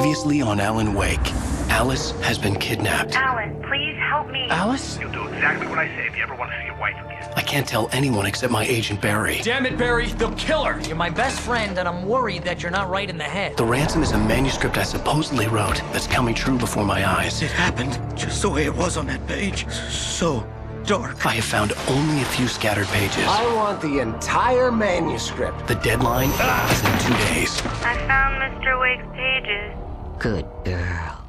Previously on Alan Wake, Alice has been kidnapped. Alan, please help me. Alice? You'll do exactly what I say if you ever want to see your wife again. I can't tell anyone except my agent Barry. Damn it, Barry, they'll kill her! You're my best friend, and I'm worried that you're not right in the head. The ransom is a manuscript I supposedly wrote that's coming true before my eyes. It happened just the way it was on that page. So dark. I have found only a few scattered pages. I want the entire manuscript. The deadline is in 2 days. I found Mr. Wake's pages. Good girl.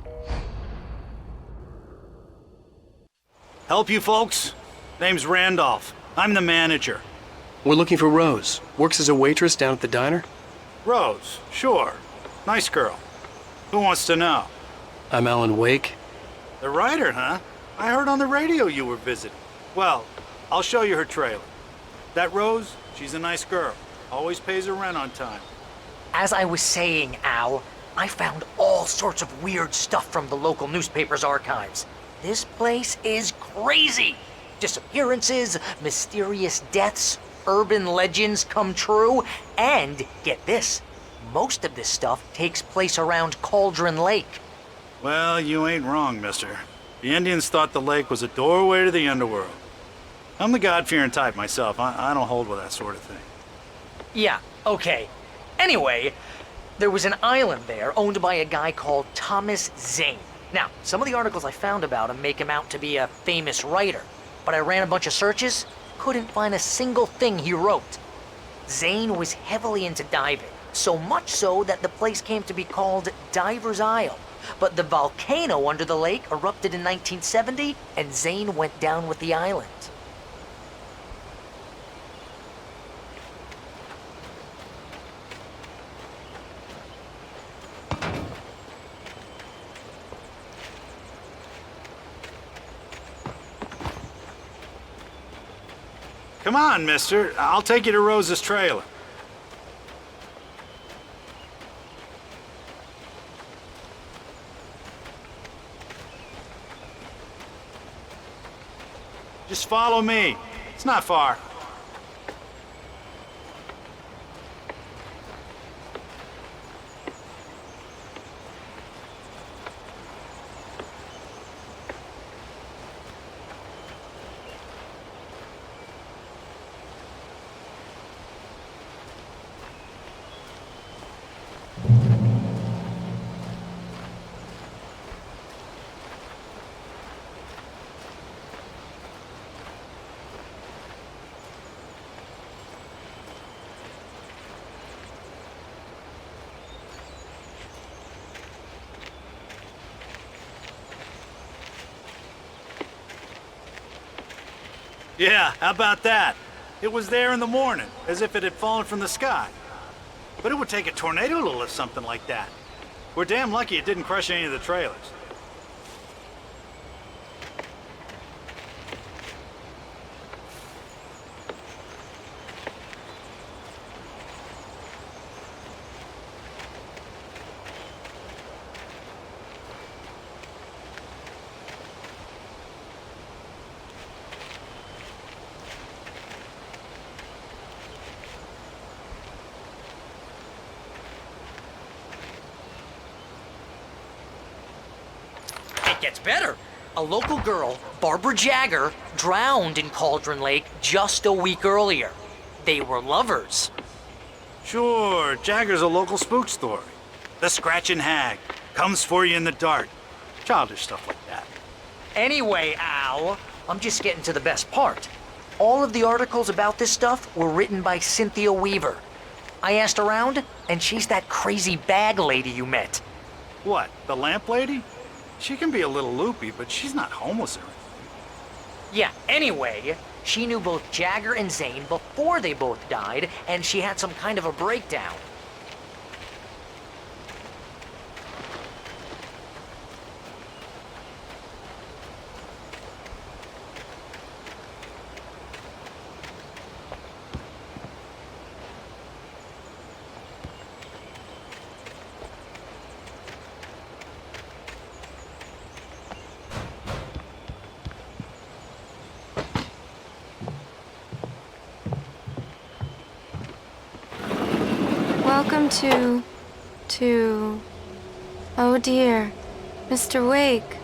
Help you folks? Name's Randolph. I'm the manager. We're looking for Rose. Works as a waitress down at the diner. Rose, sure. Nice girl. Who wants to know? I'm Alan Wake. The writer, huh? I heard on the radio you were visiting. Well, I'll show you her trailer. That Rose, she's a nice girl. Always pays her rent on time. As I was saying, Al, I found all sorts of weird stuff from the local newspaper's archives. This place is crazy. Disappearances, mysterious deaths, urban legends come true, and get this, most of this stuff takes place around Cauldron Lake. Well, you ain't wrong, mister. The Indians thought the lake was a doorway to the underworld. I'm the God-fearing type myself. I don't hold with that sort of thing. Yeah, okay. Anyway, there was an island there owned by a guy called Thomas Zane. Now, some of the articles I found about him make him out to be a famous writer, but I ran a bunch of searches, couldn't find a single thing he wrote. Zane was heavily into diving, so much so that the place came to be called Diver's Isle. But the volcano under the lake erupted in 1970, and Zane went down with the island. Come on, mister. I'll take you to Rose's trailer. Just follow me. It's not far. Yeah, how about that? It was there in the morning, as if it had fallen from the sky. But it would take a tornado to lift something like that. We're damn lucky it didn't crush any of the trailers. It gets better. A local girl, Barbara Jagger, drowned in Cauldron Lake just a week earlier. They were lovers. Sure, Jagger's a local spook story. The Scratching Hag comes for you in the dark. Childish stuff like that. Anyway, Al, I'm just getting to the best part. All of the articles about this stuff were written by Cynthia Weaver. I asked around, and she's that crazy bag lady you met. What, the lamp lady? She can be a little loopy, but she's not homeless or anything. Yeah, anyway, she knew both Jagger and Zane before they both died, and she had some kind of a breakdown. Welcome to Oh dear. Mr. Wake.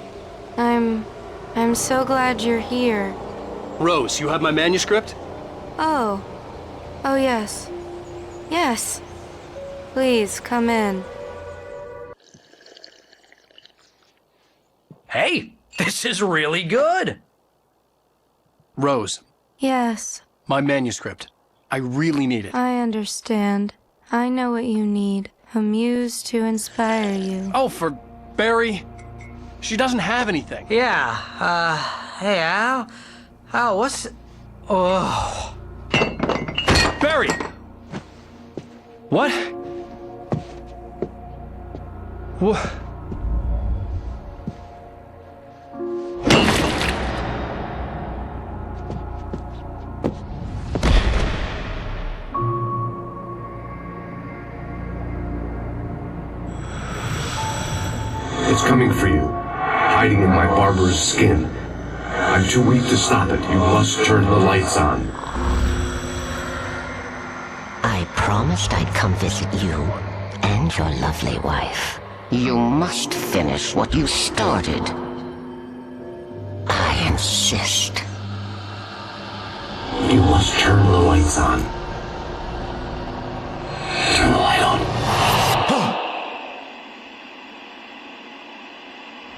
I'm so glad you're here. Rose, you have my manuscript? Oh. Oh yes. Yes. Please, come in. Hey, this is really good. Rose, Yes, my manuscript. I really need it. I understand. I know what you need. A muse to inspire you. Oh, for Barry? She doesn't have anything. Yeah, hey, Al, what's... Oh... Barry! What? What? It's coming for you, hiding in my barber's skin. I'm too weak to stop it. You must turn the lights on. I promised I'd come visit you and your lovely wife. You must finish what you started. I insist. You must turn the lights on. Turn the light on.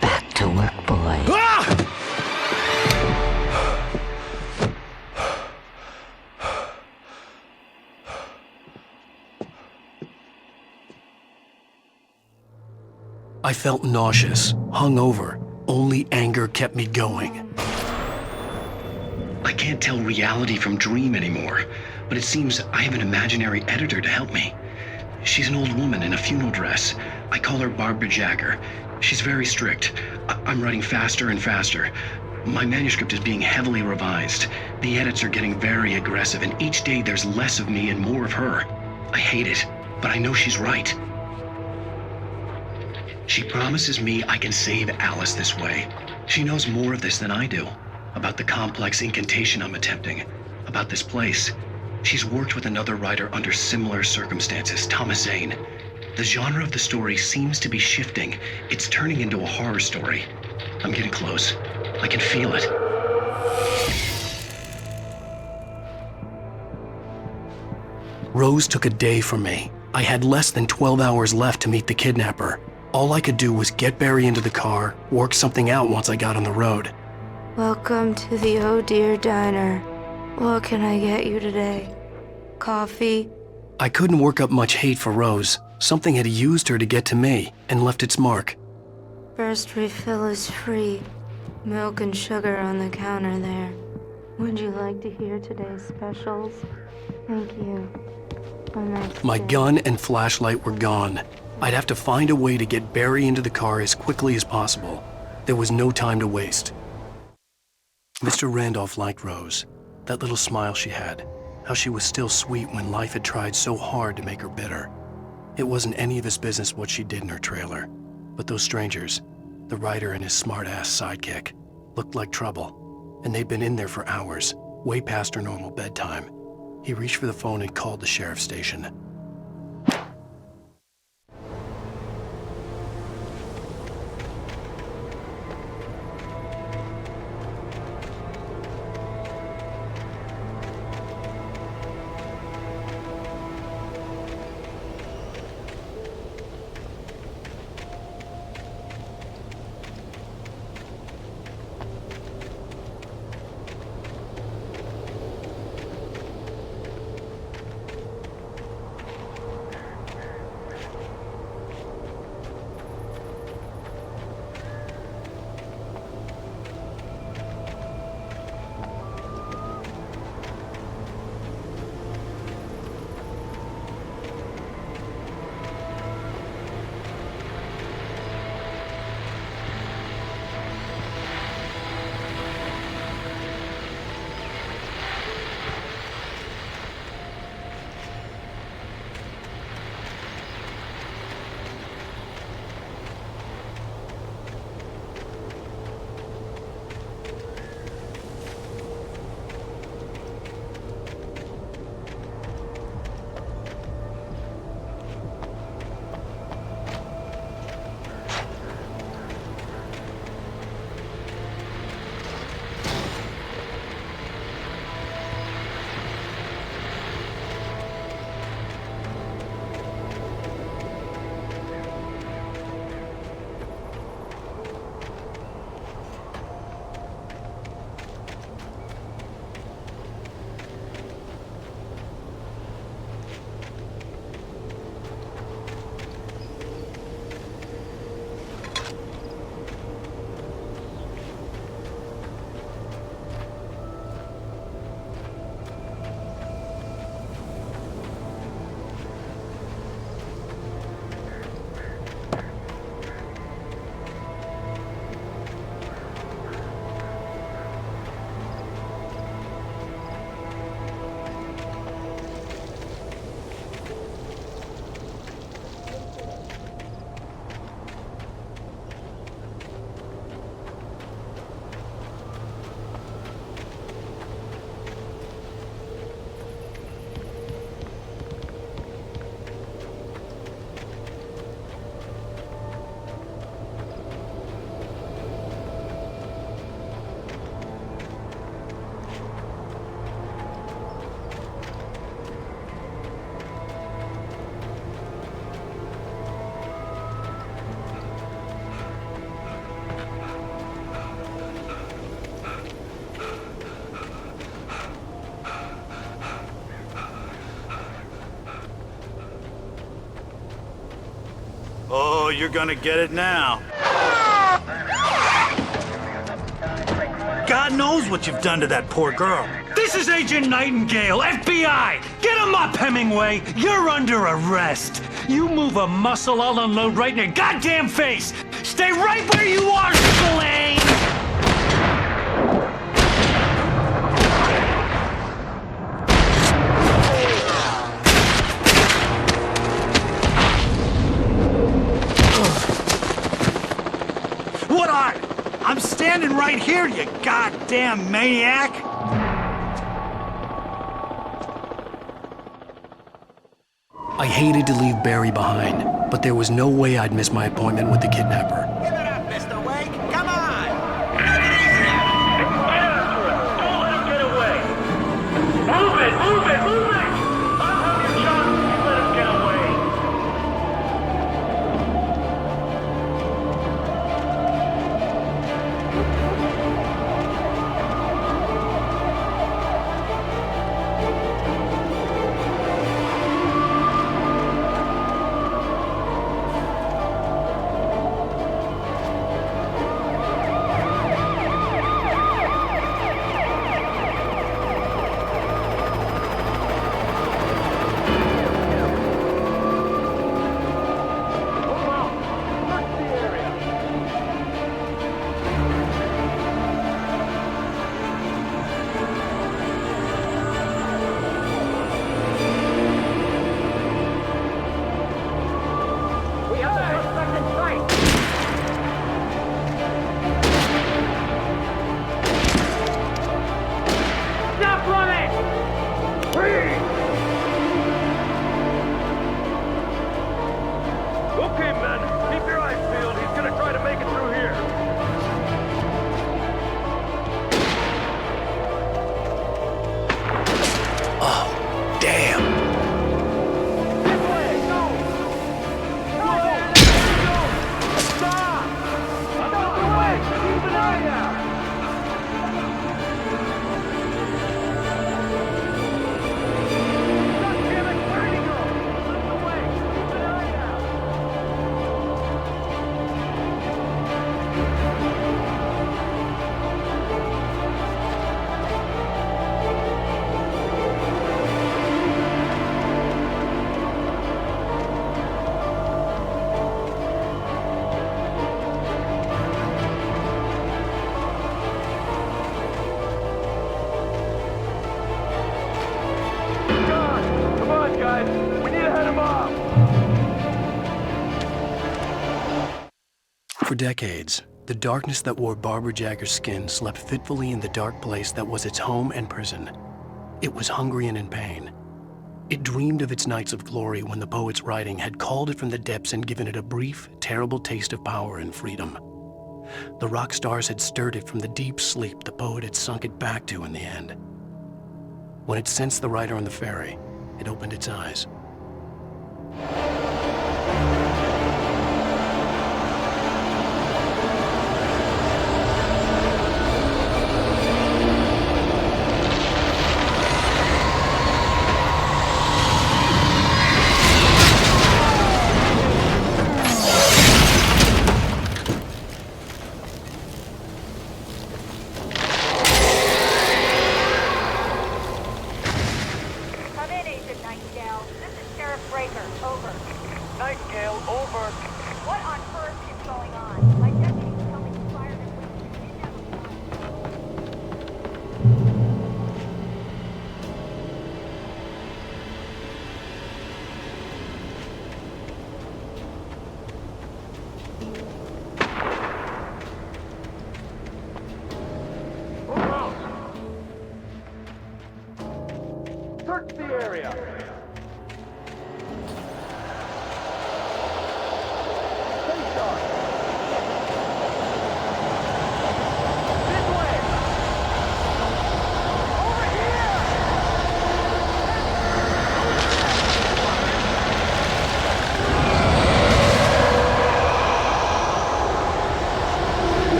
Back to work, boy. I felt nauseous, hungover. Only anger kept me going. I can't tell reality from dream anymore, but it seems I have an imaginary editor to help me. She's an old woman in a funeral dress. I call her Barbara Jagger. She's very strict. I'm writing faster and faster. My manuscript is being heavily revised. The edits are getting very aggressive, and each day there's less of me and more of her. I hate it, but I know she's right. She promises me I can save Alice this way. She knows more of this than I do. About the complex incantation I'm attempting. About this place. She's worked with another writer under similar circumstances, Thomas Zane. The genre of the story seems to be shifting. It's turning into a horror story. I'm getting close. I can feel it. Rose took a day from me. I had less than 12 hours left to meet the kidnapper. All I could do was get Barry into the car, work something out once I got on the road. Welcome to the Oh Dear Diner. What can I get you today? Coffee? I couldn't work up much hate for Rose. Something had used her to get to me and left its mark. First refill is free. Milk and sugar on the counter there. Would you like to hear today's specials? Thank you. My gun and flashlight were gone. I'd have to find a way to get Barry into the car as quickly as possible. There was no time to waste. Mr. Randolph liked Rose. That little smile she had. How she was still sweet when life had tried so hard to make her bitter. It wasn't any of his business what she did in her trailer. But those strangers, the writer and his smart-ass sidekick, looked like trouble. And they'd been in there for hours, way past her normal bedtime. He reached for the phone and called the sheriff's station. you're gonna get it now. God knows what you've done to that poor girl. This is Agent Nightingale, FBI! Get him up, Hemingway! You're under arrest! You move a muscle, I'll unload right in your goddamn face! Stay right where you are, Spillane! What are? I'm standing right here, you goddamn maniac! I hated to leave Barry behind, but there was no way I'd miss my appointment with the kidnapper. Give it up, Mr. Wake. Come on. Make it easy. Get after him. Don't let him get away. Move it, move it, move it. I'll have your shot if you let him get away. Okay, men, keep your eyes peeled. He's gonna try to make it through here. Oh, damn. This way, go! Go! Stop! Stop the way! Keep an eye out! God damn it, where'd he go? Out the way! Keep an eye out! Come on, guys. We need to head him off. For decades, the darkness that wore Barbara Jagger's skin slept fitfully in the dark place that was its home and prison. It was hungry and in pain. It dreamed of its nights of glory when the poet's writing had called it from the depths and given it a brief, terrible taste of power and freedom. The rock stars had stirred it from the deep sleep the poet had sunk it back to in the end. When it sensed the writer on the ferry, it opened its eyes. Come in, Agent Nightingale. This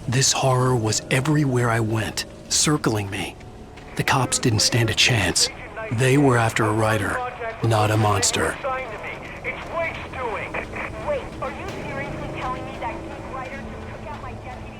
This horror was everywhere I went, circling me. The cops didn't stand a chance. They were after a writer, not a monster. It's Wake's doing. Wait, are you seriously telling me that geek writer just took out my deputies?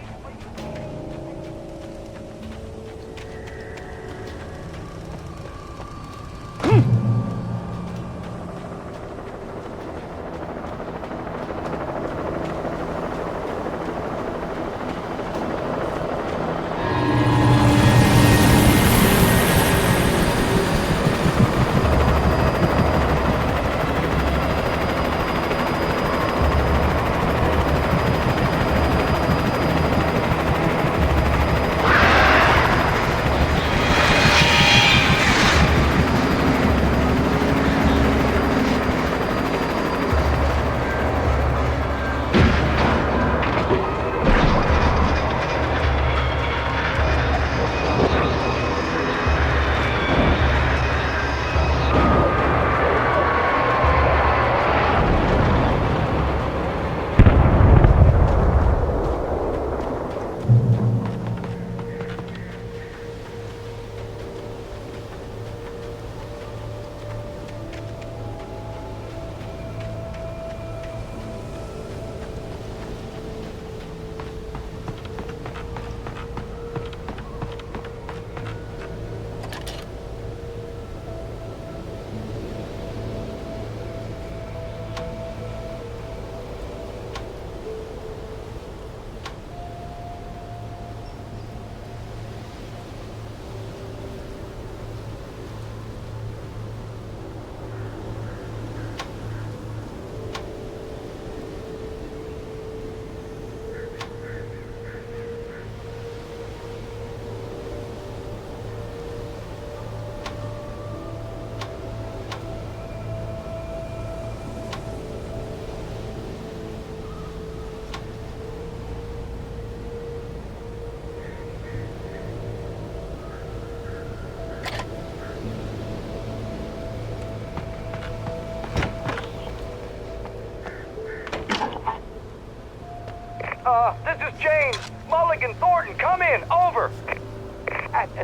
This is James. Mulligan, Thornton, come in. Over.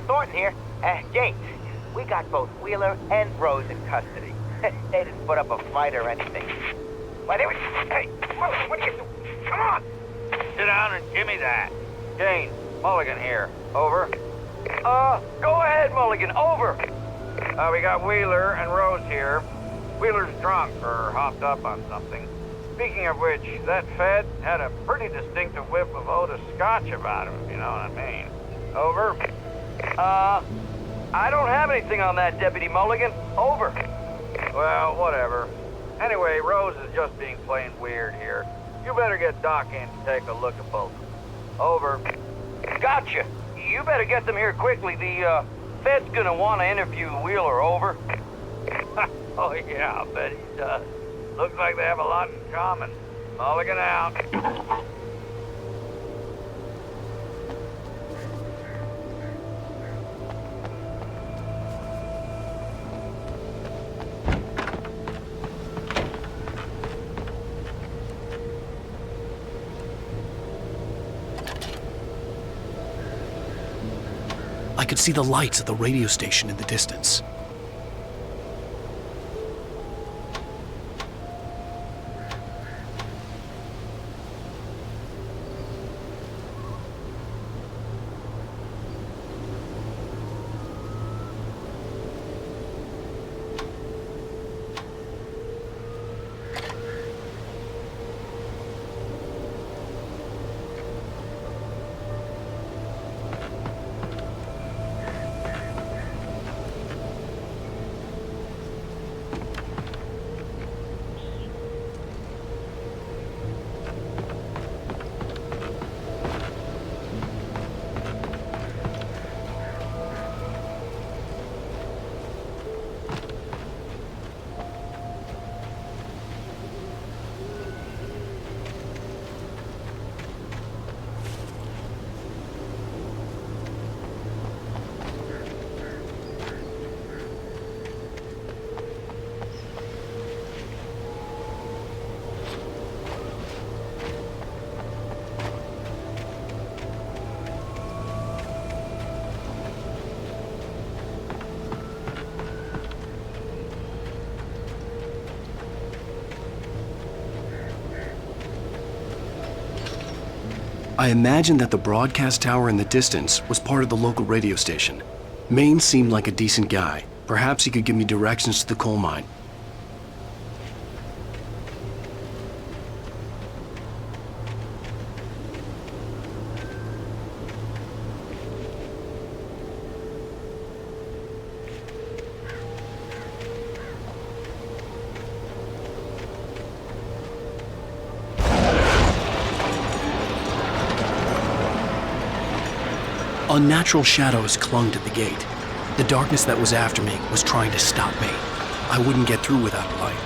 Thornton here. James, we got both Wheeler and Rose in custody. They didn't put up a fight or anything. Why, they were... Hey, Mulligan, what are you doing? Come on! Sit down and give me that. Jane, Mulligan here. Over. Go ahead, Mulligan. Over. We got Wheeler and Rose here. Wheeler's drunk or hopped up on something. Speaking of which, that Fed had a pretty distinctive whiff of Otis Scotch about him, if you know what I mean. Over. I don't have anything on that, Deputy Mulligan. Over. Well, whatever. Anyway, Rose is just being plain weird here. You better get Doc in to take a look at both of them. Over. Gotcha. You better get them here quickly. The, Fed's gonna want to interview Wheeler. Over. Oh, yeah, I bet he does. Looks like they have a lot in common. Mulligan out. I could see the lights of the radio station in the distance. I imagined that the broadcast tower in the distance was part of the local radio station. Maine seemed like a decent guy. Perhaps he could give me directions to the coal mine. Unnatural shadows clung to the gate. The darkness that was after me was trying to stop me. I wouldn't get through without a light.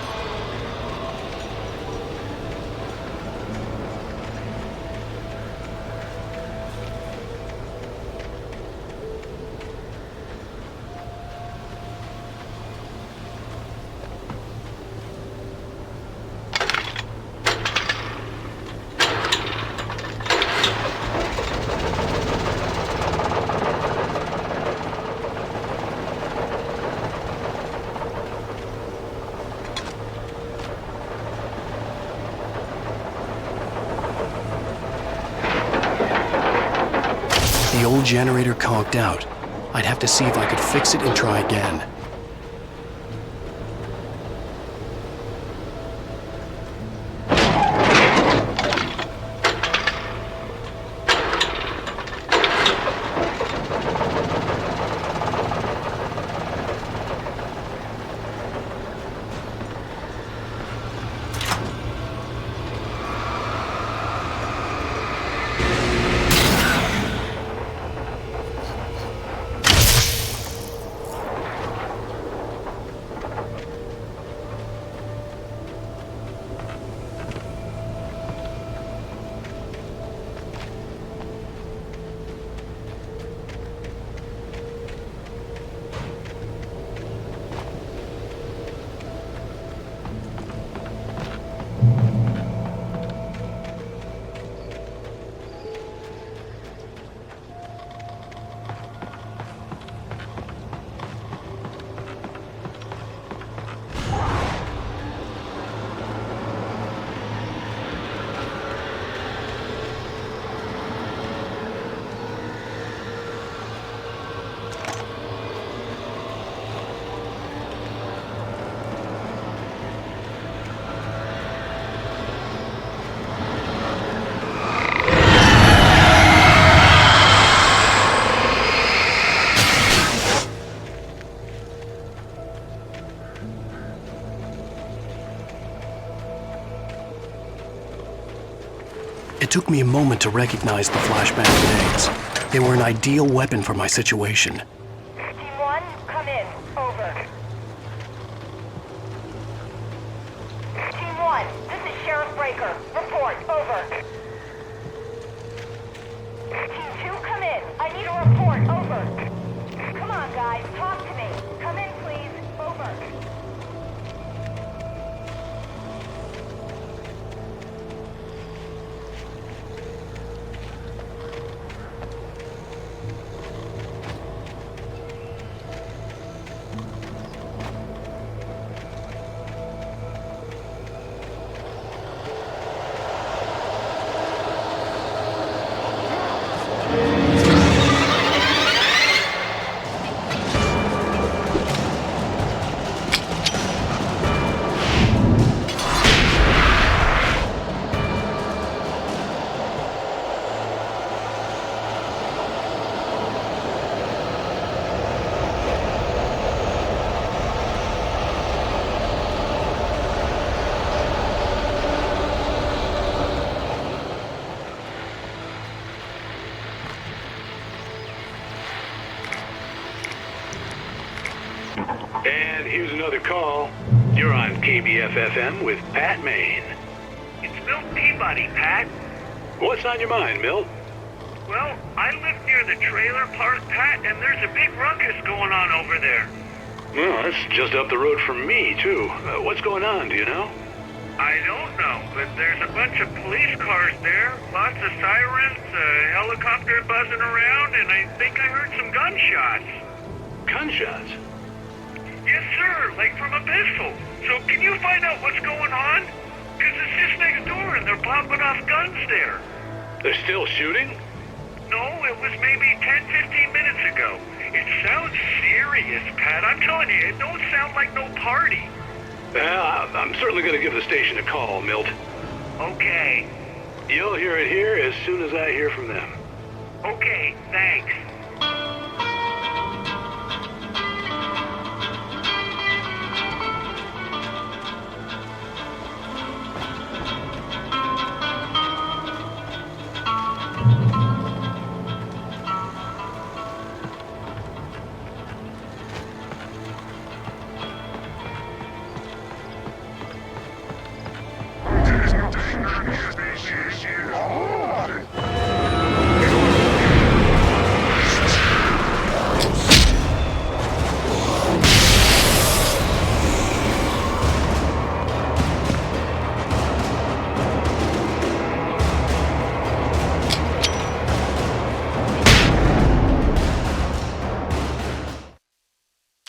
The old generator conked out. I'd have to see if I could fix it and try again. It took me a moment to recognize the flashbang grenades. They were an ideal weapon for my situation. Team 1, come in. Over. Team 1, this is Sheriff Breaker. Report. Over. Team 2, come in. I need a report. Over. Come on, guys. Talk to me. Come in, please. Over. And here's another call. You're on KBF-FM with Pat Maine. It's Milt Peabody, Pat. What's on your mind, Milt? Well, I live near the trailer park, Pat, and there's a big ruckus going on over there. Well, that's just up the road from me, too. What's going on, do you know? I don't know, but there's a bunch of police cars there, lots of sirens, a helicopter buzzing around, and I think I heard some gunshots. Gunshots? Yes, sir, like from a pistol. So can you find out what's going on? Because it's just next door and they're popping off guns there. They're still shooting? No, it was maybe 10-15 minutes ago. It sounds serious, Pat. I'm telling you, it don't sound like no party. Well, I'm certainly going to give the station a call, Milt. Okay. You'll hear it here as soon as I hear from them. Okay, thanks.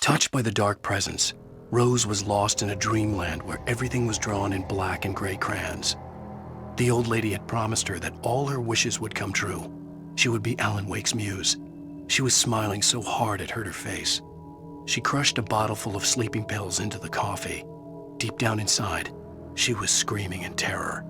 Touched by the dark presence, Rose was lost in a dreamland where everything was drawn in black and gray crayons. The old lady had promised her that all her wishes would come true. She would be Alan Wake's muse. She was smiling so hard it hurt her face. She crushed a bottle full of sleeping pills into the coffee. Deep down inside, she was screaming in terror.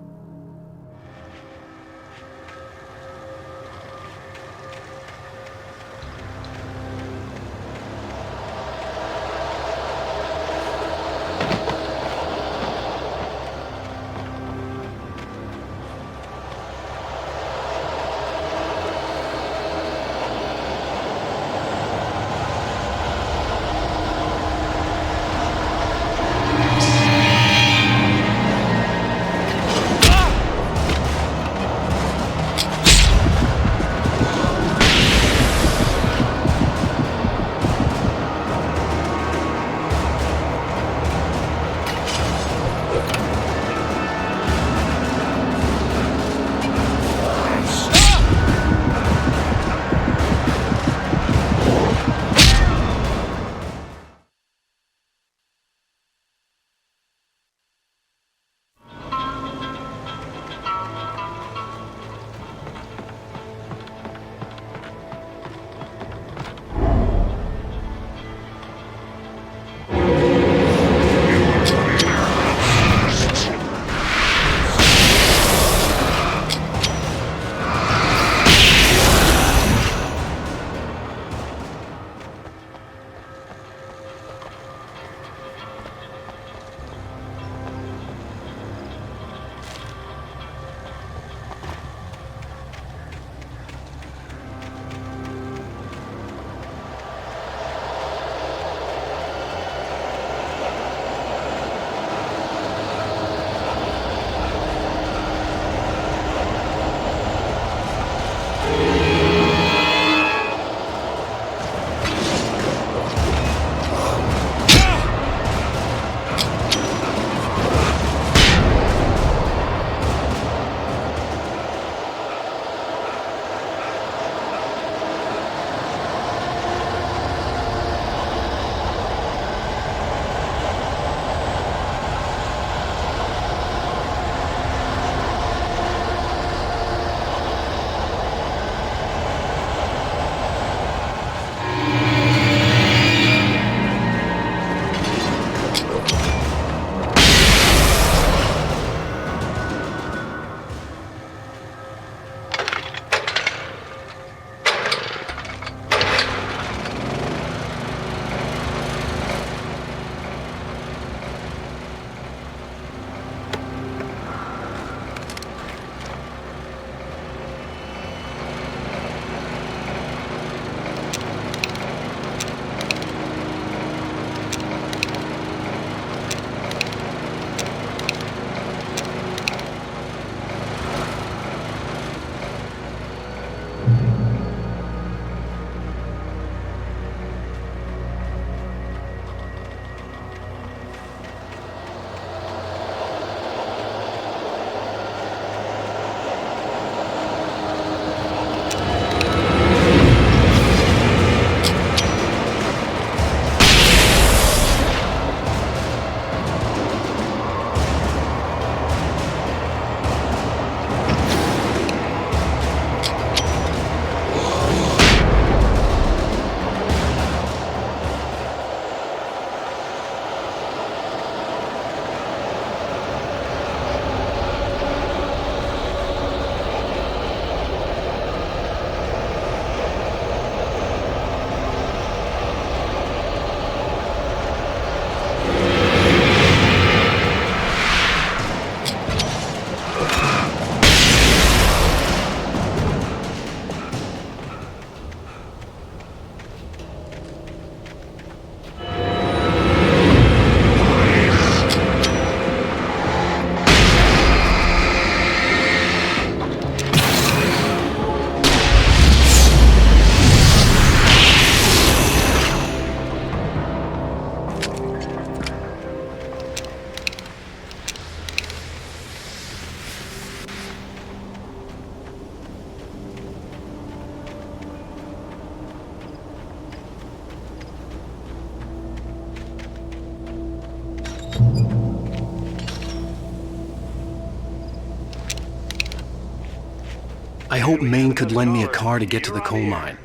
I hoped Maine could lend me a car to get to the coal mine.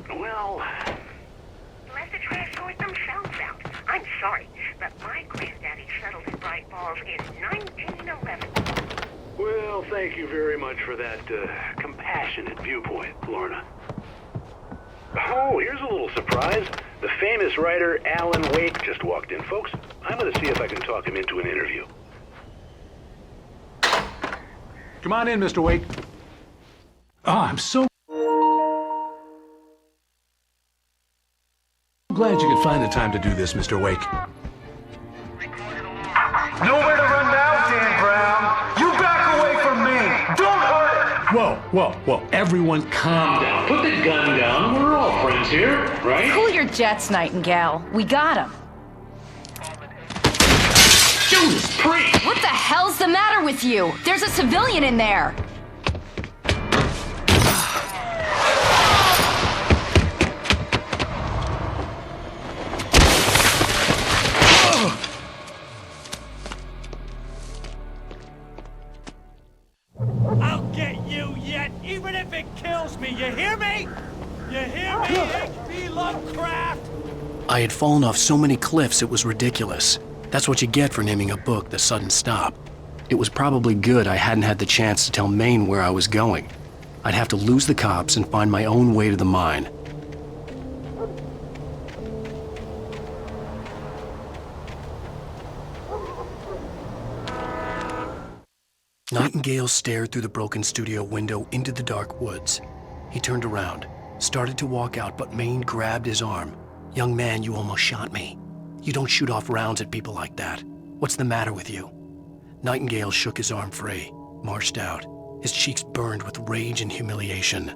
Well, Let the trash sort themselves out. I'm sorry, but my granddaddy settled in Bright Falls in 1911. well, thank you very much for that compassionate viewpoint, Lorna. Oh, here's a little surprise. The famous writer Alan Wake just walked in, folks. I'm going to see if I can talk him into an interview. Come on in, Mr. Wake. Oh, I'm so glad you could find the time to do this, Mr. Wake. Nowhere to run now, Dan Brown. You back away from me. Don't hurt it. Whoa. Everyone calm down. Put the gun down. We're all friends here, right? Cool your jets, Nightingale. We got him. Judas Priest! What the hell's the matter with you? There's a civilian in there. I'll get you yet, even if it kills me. You hear me? You hear me, H.P. Lovecraft? I had fallen off so many cliffs it was ridiculous. That's what you get for naming a book The Sudden Stop. It was probably good I hadn't had the chance to tell Maine where I was going. I'd have to lose the cops and find my own way to the mine. Nightingale stared through the broken studio window into the dark woods. He turned around, started to walk out, but Maine grabbed his arm. "Young man, you almost shot me. You don't shoot off rounds at people like that. What's the matter with you?" Nightingale shook his arm free, marched out. His cheeks burned with rage and humiliation.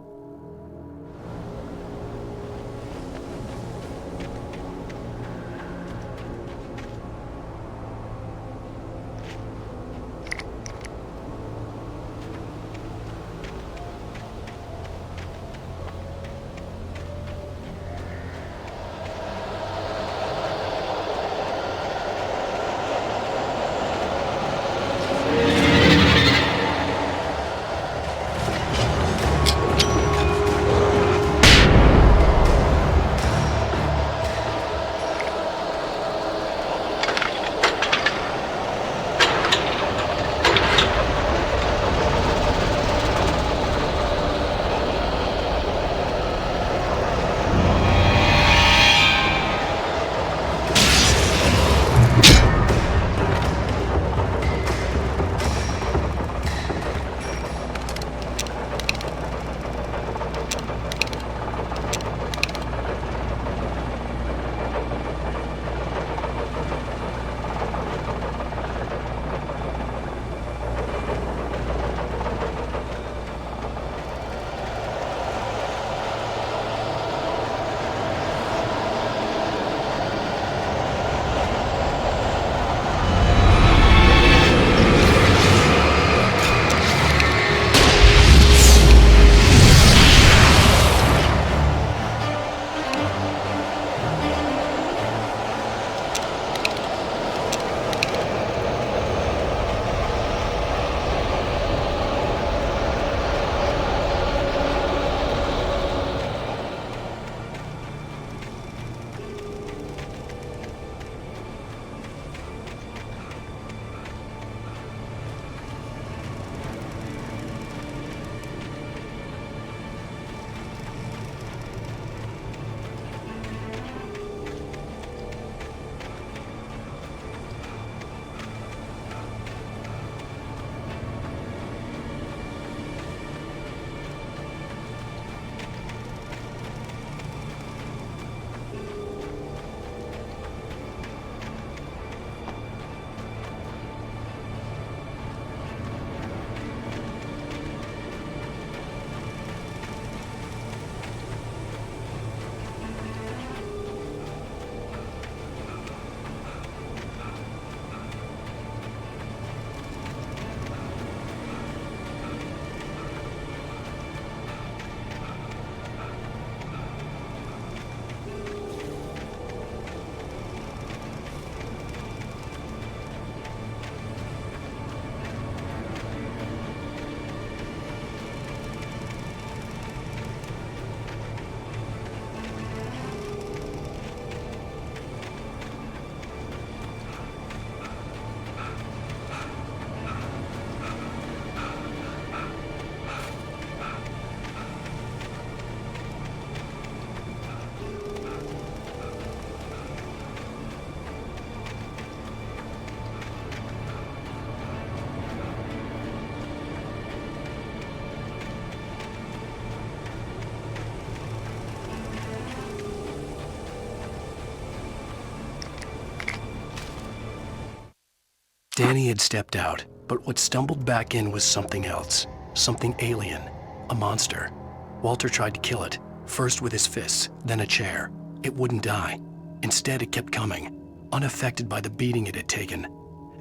Danny had stepped out, but what stumbled back in was something else. Something alien. A monster. Walter tried to kill it, first with his fists, then a chair. It wouldn't die. Instead, it kept coming, unaffected by the beating it had taken.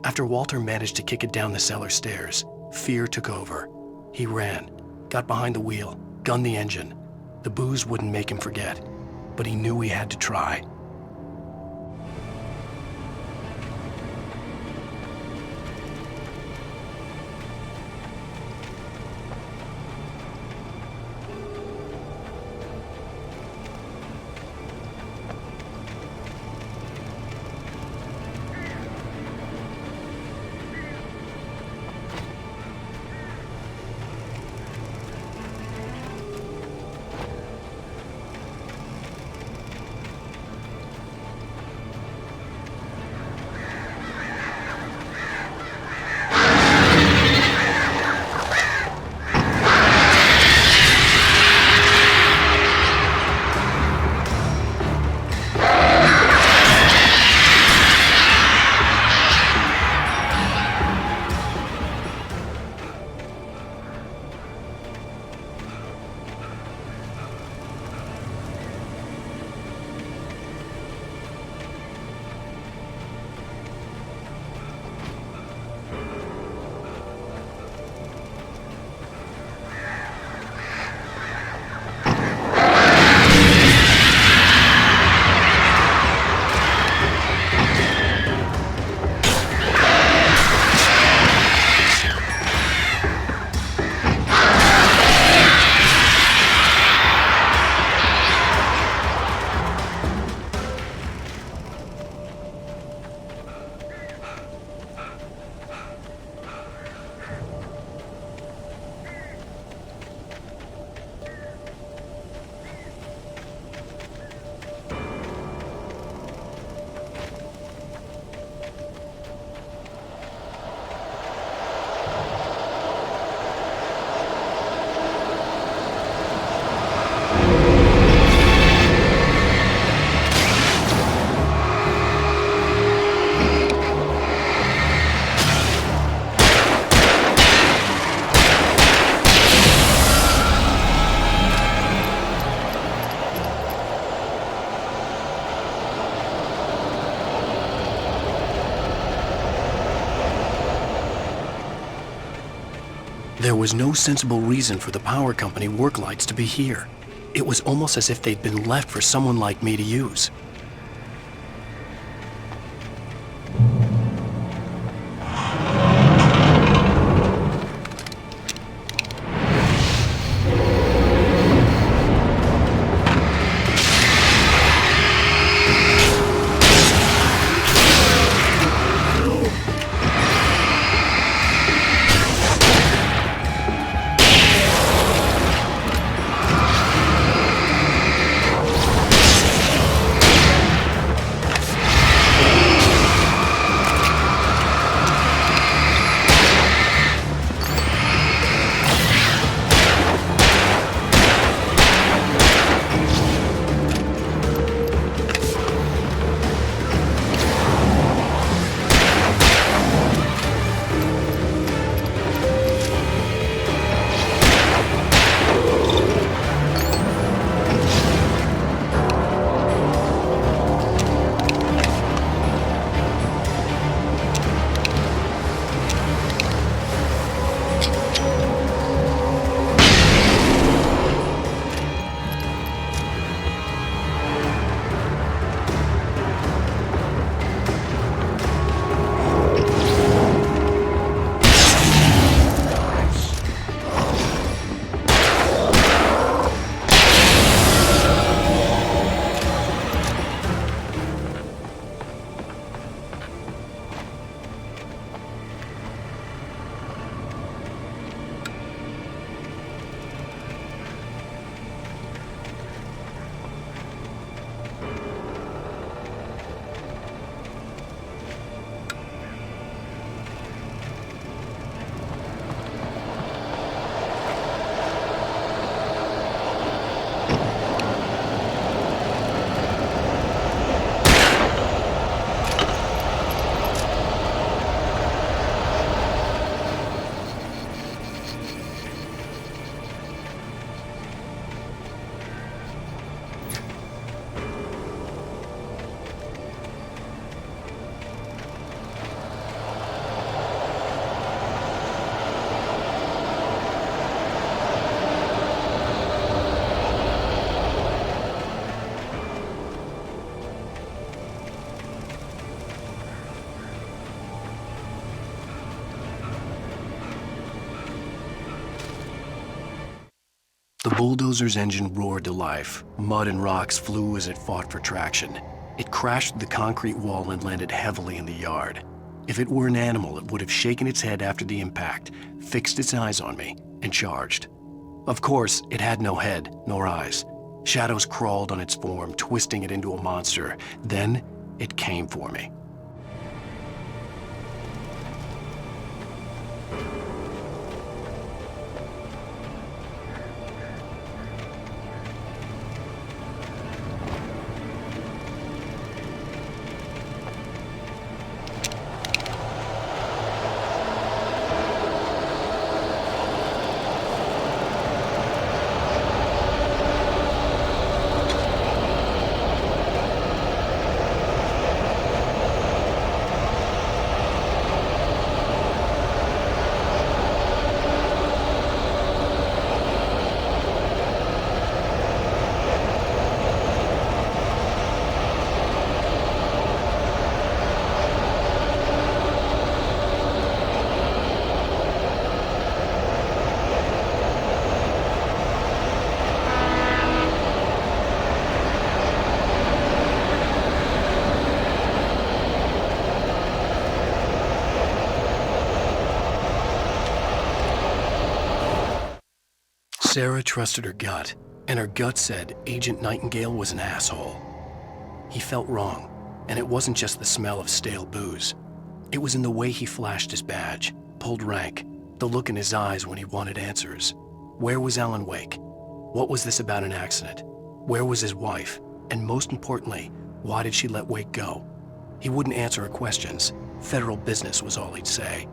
After Walter managed to kick it down the cellar stairs, fear took over. He ran, got behind the wheel, gunned the engine. The booze wouldn't make him forget, but he knew he had to try. There was no sensible reason for the power company work lights to be here. It was almost as if they'd been left for someone like me to use. bulldozer's engine roared to life. Mud and rocks flew as it fought for traction. It crashed through the concrete wall and landed heavily in the yard. If it were an animal, it would have shaken its head after the impact, fixed its eyes on me, and charged. Of course, it had no head, nor eyes. Shadows crawled on its form, twisting it into a monster. Then, it came for me. Sarah trusted her gut, and her gut said Agent Nightingale was an asshole. He felt wrong, and it wasn't just the smell of stale booze. It was in the way he flashed his badge, pulled rank, the look in his eyes when he wanted answers. Where was Alan Wake? What was this about an accident? Where was his wife? And most importantly, why did she let Wake go? He wouldn't answer her questions. Federal business was all he'd say.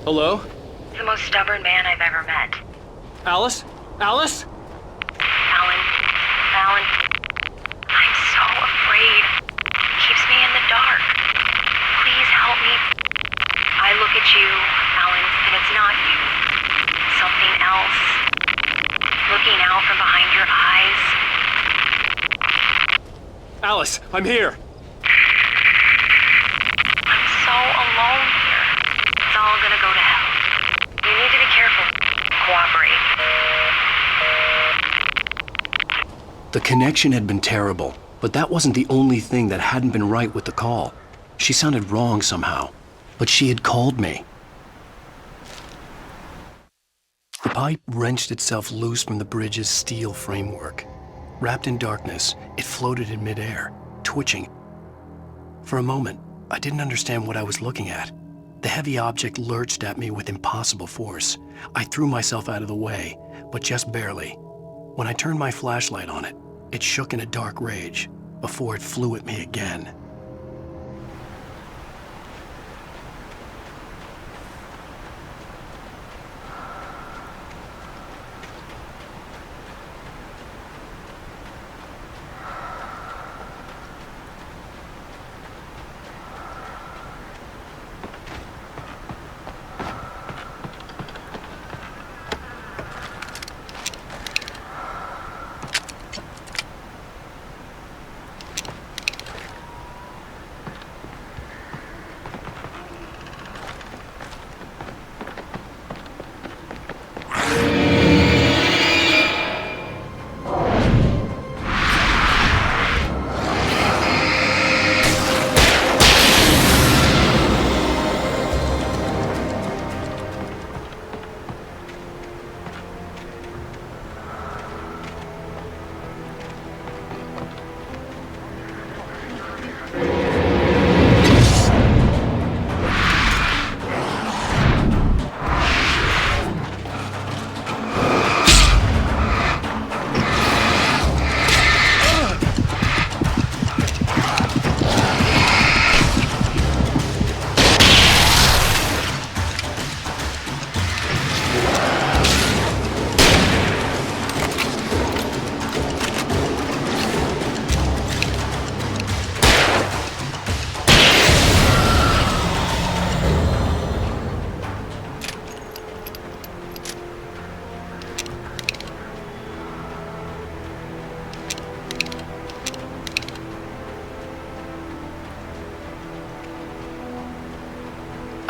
Hello? The most stubborn man I've ever met. Alice? Alice? Alan. I'm so afraid. He keeps me in the dark. Please help me. I look at you, Alan, and it's not you. Something else. Looking out from behind your eyes. Alice, I'm here. I'm so alone here. It's all gonna go to hell. You need to be careful. Cooperate. The connection had been terrible, but that wasn't the only thing that hadn't been right with the call. She sounded wrong somehow, but she had called me. The pipe wrenched itself loose from the bridge's steel framework. Wrapped in darkness, it floated in midair, twitching. For a moment, I didn't understand what I was looking at. The heavy object lurched at me with impossible force. I threw myself out of the way, but just barely. When I turned my flashlight on it, it shook in a dark rage before it flew at me again.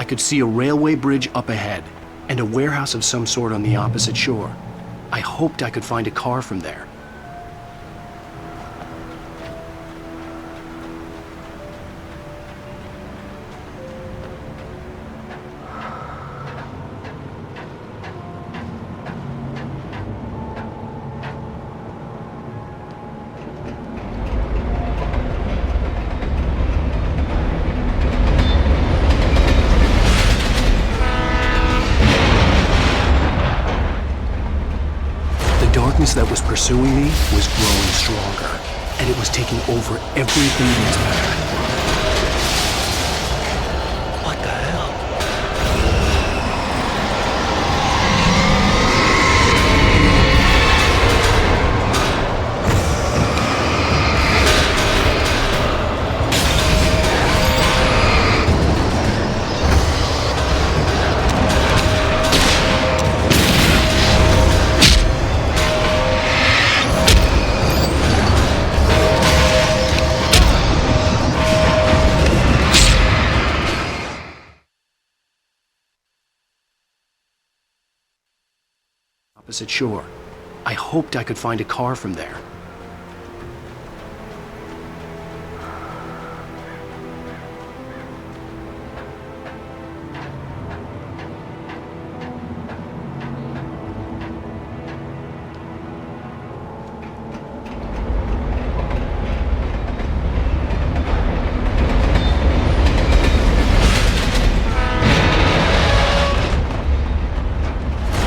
I could see a railway bridge up ahead, and a warehouse of some sort on the opposite shore. I hoped I could find a car from there. That was pursuing me was growing stronger, and it was taking over everything in its path. What the hell? Opposite shore. I hoped I could find a car from there.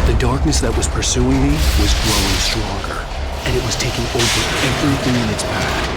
The darkness that was pursuing me was growing stronger, and it was taking over everything in its path.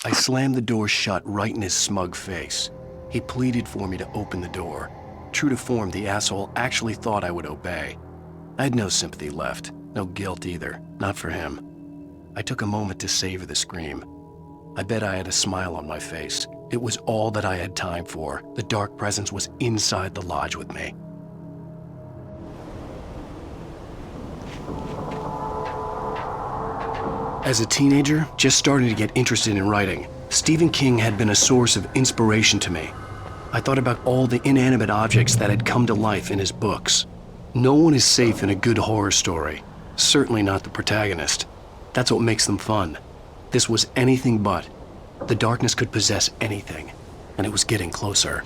I slammed the door shut right in his smug face. He pleaded for me to open the door. True to form, the asshole actually thought I would obey. I had no sympathy left, no guilt either, not for him. I took a moment to savor the scream. I bet I had a smile on my face. It was all that I had time for. The dark presence was inside the lodge with me. As a teenager, just starting to get interested in writing, Stephen King had been a source of inspiration to me. I thought about all the inanimate objects that had come to life in his books. No one is safe in a good horror story, certainly not the protagonist. That's what makes them fun. This was anything but. The darkness could possess anything, and it was getting closer.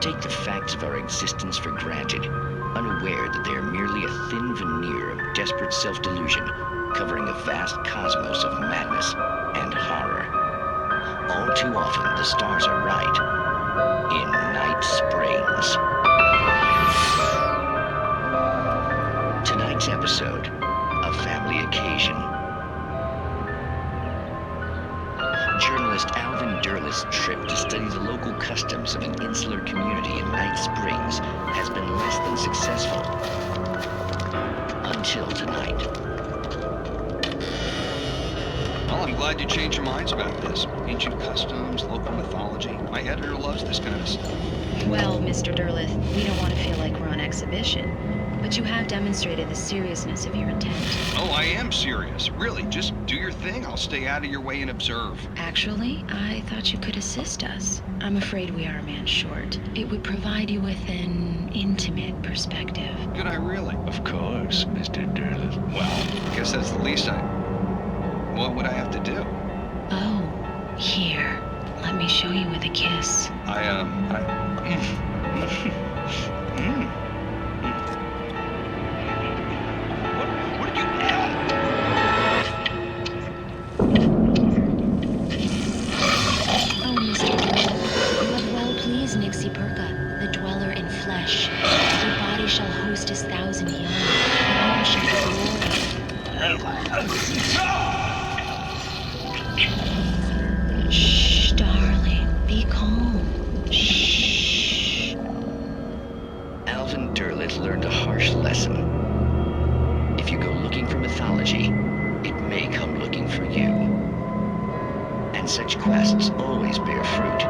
take the facts of our existence for granted, unaware that they are merely a thin veneer of desperate self-delusion, covering a vast cosmos of madness and horror. All too often, the stars are right. In Night Springs. Tonight's episode, A Family Occasion. Journalist Alvin Derlis' trip to study the local customs of an insular community in Night Springs has been less than successful. Until tonight. Well, I'm glad you changed your minds about this. Ancient customs, local mythology. My editor loves this kind of stuff. Well, Mr. Derlith, we don't want to feel like we're on exhibition, but you have demonstrated the seriousness of your intent. Oh, I am serious. Really, just do your thing. I'll stay out of your way and observe. Actually, I thought you could assist us. I'm afraid we are a man short. It would provide you with an intimate perspective. Could I really? Of course, Mr. Derlith. Well, I guess that's the least What would I have to do? Oh, here. Let me show you with a kiss. What did you... Oh, Mr. Derlith, you have well pleased Nixie Perka, the dweller in flesh. Your body shall host his 1,000 young, and all shall be glory. Shh, darling. Be calm. Shh. Alvin Derlith learned a harsh lesson. If you go looking for mythology, it may come looking for you. And such quests always bear fruit.